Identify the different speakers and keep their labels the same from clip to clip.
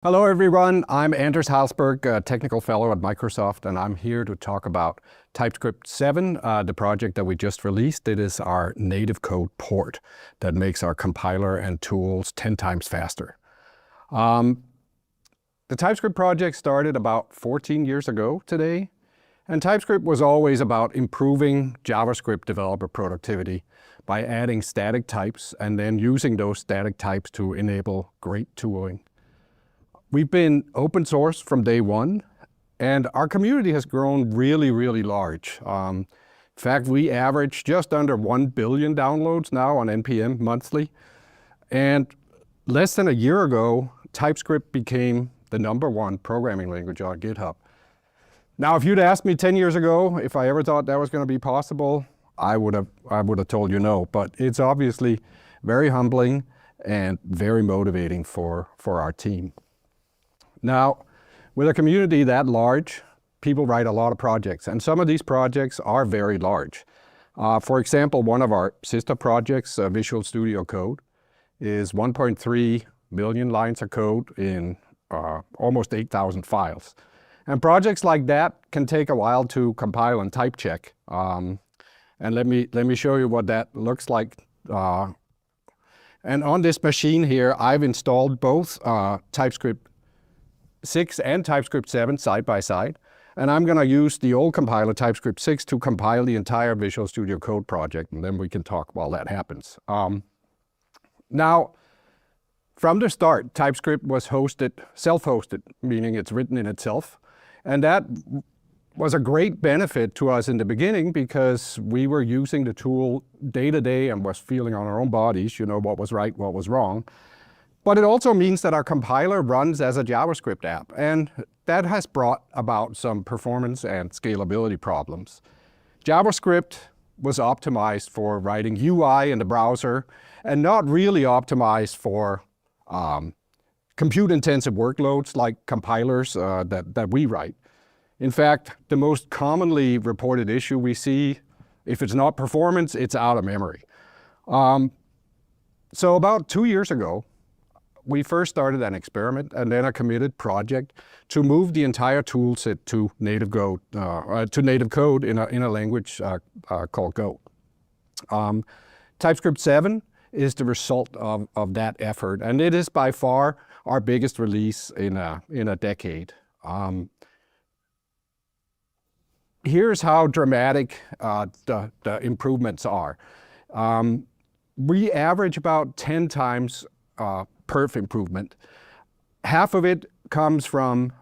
Speaker 1: Hello everyone, I'm Anders Halsberg, a technical fellow at Microsoft, and I'm here to talk about TypeScript 7, the project that we just released. It is our native code port that makes our compiler and tools 10 times faster. The TypeScript project started about 14 years ago today, and TypeScript was always about improving JavaScript developer productivity by adding static types and then using those static types to enable great tooling. We've been open source from day one, and our community has grown really large. In fact, we average just under 1 billion downloads now on NPM monthly. And less than a year ago, TypeScript became the #1 programming language on GitHub. Now, if you'd asked me 10 years ago if I ever thought that was going to be possible, I would have told you no. But it's obviously very humbling and very motivating for our team. Now, with a community that large, people write a lot of projects, and some of these projects are very large. For example, one of our sister projects, Visual Studio Code, is 1.3 million lines of code in almost 8,000 files. And projects like that can take a while to compile and type check. And let me show you what that looks like. And on this machine here, I've installed both TypeScript 6 and TypeScript 7 side by side. And I'm going to use the old compiler, TypeScript 6, to compile the entire Visual Studio Code project, and then we can talk while that happens. Now, from the start, TypeScript was hosted, self-hosted, meaning it's written in itself. And that was a great benefit to us in the beginning because we were using the tool day to day and was feeling on our own bodies, you know, what was right, what was wrong. But it also means that our compiler runs as a JavaScript app, and that has brought about some performance and scalability problems. JavaScript was optimized for writing UI in the browser and not really optimized for compute-intensive workloads like compilers that we write. In fact, the most commonly reported issue we see, if it's not performance, it's out of memory. So about 2 years ago, we first started an experiment and then a committed project to move the entire toolset to native code in a language called Go. TypeScript 7 is the result of that effort, and it is by far our biggest release in a decade. Here's how dramatic the improvements are. We average about 10 times perf improvement. Half of it comes from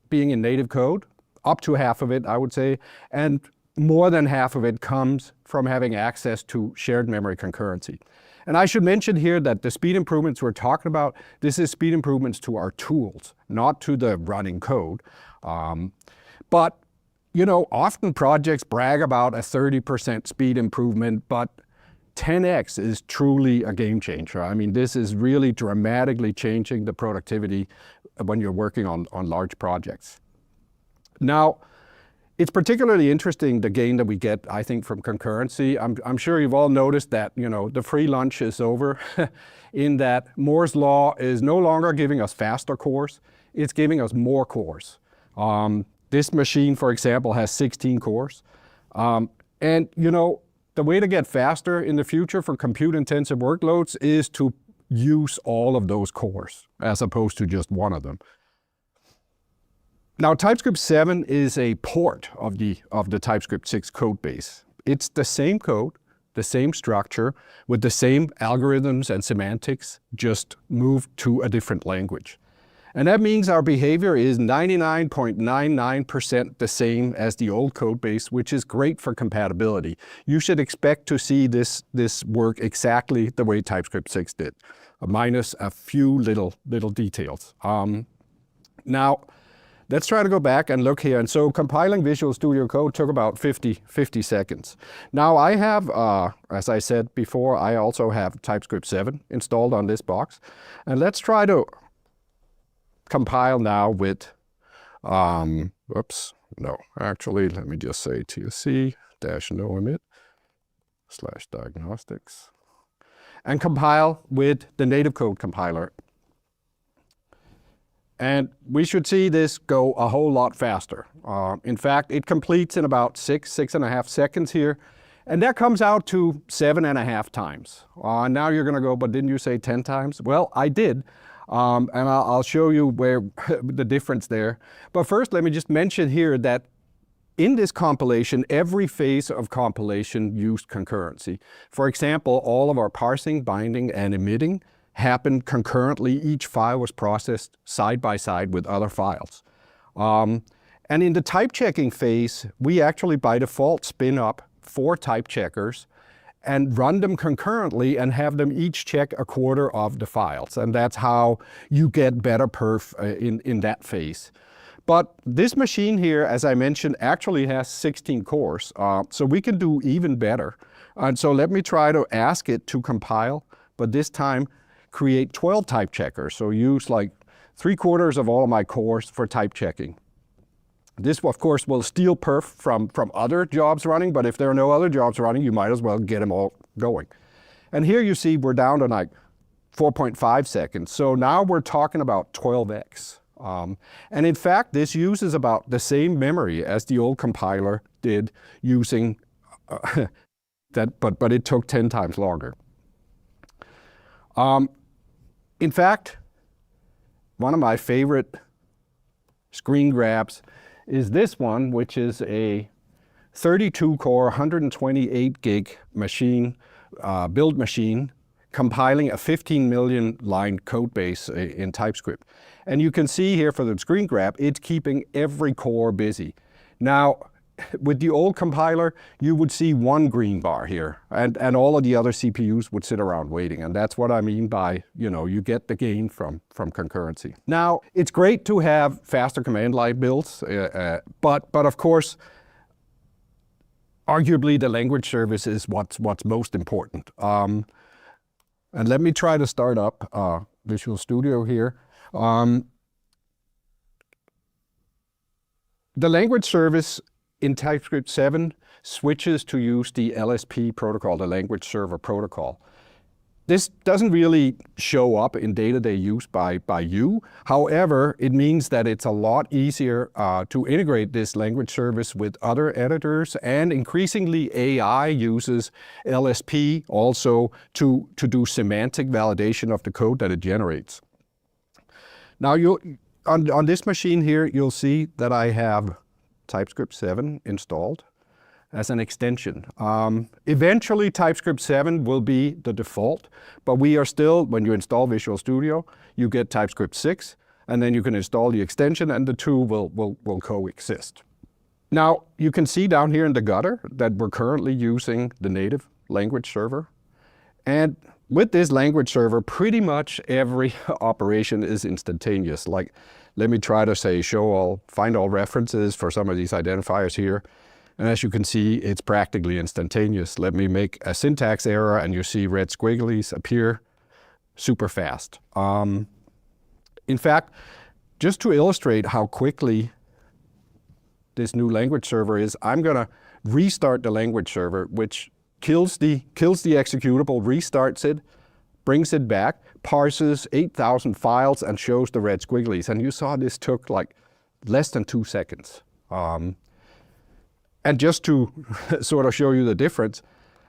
Speaker 1: being in native code, up to half of it, I would say, and more than half of it comes from having access to shared memory concurrency. And I should mention here that the speed improvements we're talking about, this is speed improvements to our tools, not to the running code. But, you know, often projects brag about a 30% speed improvement, but 10x is truly a game changer. I mean, this is really dramatically changing the productivity when you're working on large projects. Now, it's particularly interesting, the gain that we get, I think, from concurrency. I'm sure you've all noticed that, you know, the free lunch is over in that Moore's Law is no longer giving us faster cores, it's giving us more cores. This machine, for example, has 16 cores. And, you know, the way to get faster in the future for compute-intensive workloads is to use all of those cores as opposed to just one of them. Now, TypeScript 7 is a port of the TypeScript 6 code base. It's the same code, the same structure, with the same algorithms and semantics, just moved to a different language. And that means our behavior is 99.99% the same as the old code base, which is great for compatibility. You should expect to see this work exactly the way TypeScript 6 did, minus a few little details. Now, let's try to go back and look here. And so compiling Visual Studio Code took about 50 seconds. Now I have, as I said before, I also have TypeScript 7 installed on this box. And let's try to compile now with, actually, let me just say tsc-no-emit/diagnostics, and compile with the native code compiler. And we should see this go a whole lot faster. In fact, it completes in about 6.5 seconds here. And that comes out to 7.5 times. Now you're going to go, but didn't you say 10 times? Well, I did. And I'll show you where the difference there. But first, let me just mention here that in this compilation, every phase of compilation used concurrency. For example, all of our parsing, binding, and emitting happened concurrently. Each file was processed side by side with other files. And in the type checking phase, we actually by default spin up 4 type checkers and run them concurrently and have them each check a quarter of the files. And that's how you get better perf in that phase. But this machine here, as I mentioned, actually has 16 cores. So we can do even better. And so let me try to ask it to compile, but this time create 12 type checkers. So use like 3/4 of all of my cores for type checking. This, of course, will steal perf from other jobs running, but if there are no other jobs running, you might as well get them all going. And here you see we're down to like 4.5 seconds. So now we're talking about 12x. And in fact, this uses about the same memory as the old compiler did using that, but it took 10 times longer. In fact, one of my favorite screen grabs is this one, which is a 32-core, 128 gig machine, build machine, compiling a 15 million line code base in TypeScript. And you can see here for the screen grab, it's keeping every core busy. Now, with the old compiler, you would see one green bar here, and all of the other CPUs would sit around waiting. And that's what I mean by, you get the gain from concurrency. Now, it's great to have faster command line builds, but of course, arguably the language service is what's most important. And let me try to start up Visual Studio here. The language service in TypeScript 7 switches to use the LSP protocol, the language server protocol. This doesn't really show up in day-to-day use by you. However, it means that it's a lot easier to integrate this language service with other editors, and increasingly AI uses LSP also to do semantic validation of the code that it generates. Now, on this machine here, you'll see that I have TypeScript 7 installed as an extension. Eventually, TypeScript 7 will be the default, but we are still, when you install Visual Studio, you get TypeScript 6, and then you can install the extension, and the two will coexist. Now, you can see down here in the gutter that we're currently using the native language server. And with this language server, pretty much every operation is instantaneous. Like, let me try to say find all references for some of these identifiers here. And as you can see, it's practically instantaneous. Let me make a syntax error and you see red squigglies appear super fast. In fact, just to illustrate how quickly this new language server is, I'm gonna restart the language server, which kills the executable, restarts it, brings it back, parses 8,000 files and shows the red squigglies. And you saw this took like less than 2 seconds. And just to sort of show you the difference,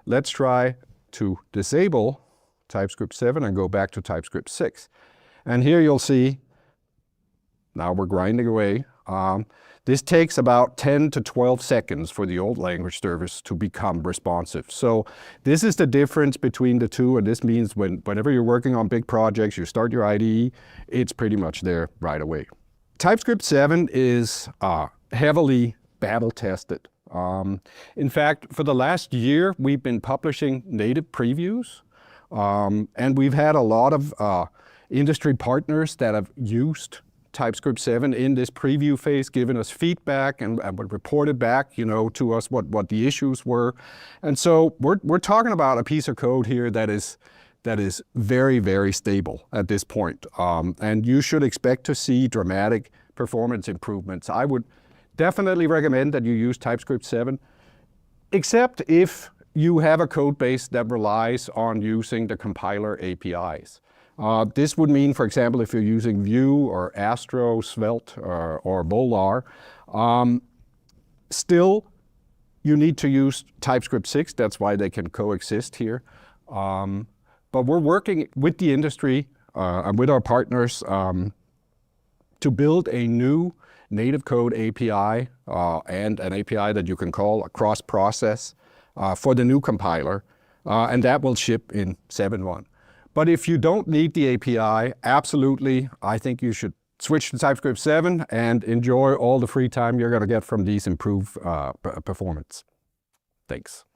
Speaker 1: let's try to disable TypeScript 7 and go back to TypeScript 6. And here you'll see, now we're grinding away. This takes about 10 to 12 seconds for the old language service to become responsive. So this is the difference between the two, and this means whenever you're working on big projects, you start your IDE, it's pretty much there right away. TypeScript 7 is heavily battle tested. In fact, for the last year, we've been publishing native previews, and we've had a lot of industry partners that have used TypeScript 7 in this preview phase, given us feedback and reported back, to us what the issues were. And so we're talking about a piece of code here that is very, very stable at this point. And you should expect to see dramatic performance improvements. I would definitely recommend that you use TypeScript 7, except if you have a code base that relies on using the compiler APIs. This would mean, for example, if you're using Vue or Astro, Svelte, or Volar, still you need to use TypeScript 6. That's why they can coexist here. But we're working with the industry and with our partners to build a new native code API and an API that you can call a cross-process for the new compiler, and that will ship in 7.1. But if you don't need the API, absolutely, I think you should switch to TypeScript 7 and enjoy all the free time you're going to get from these improved performance. Thanks.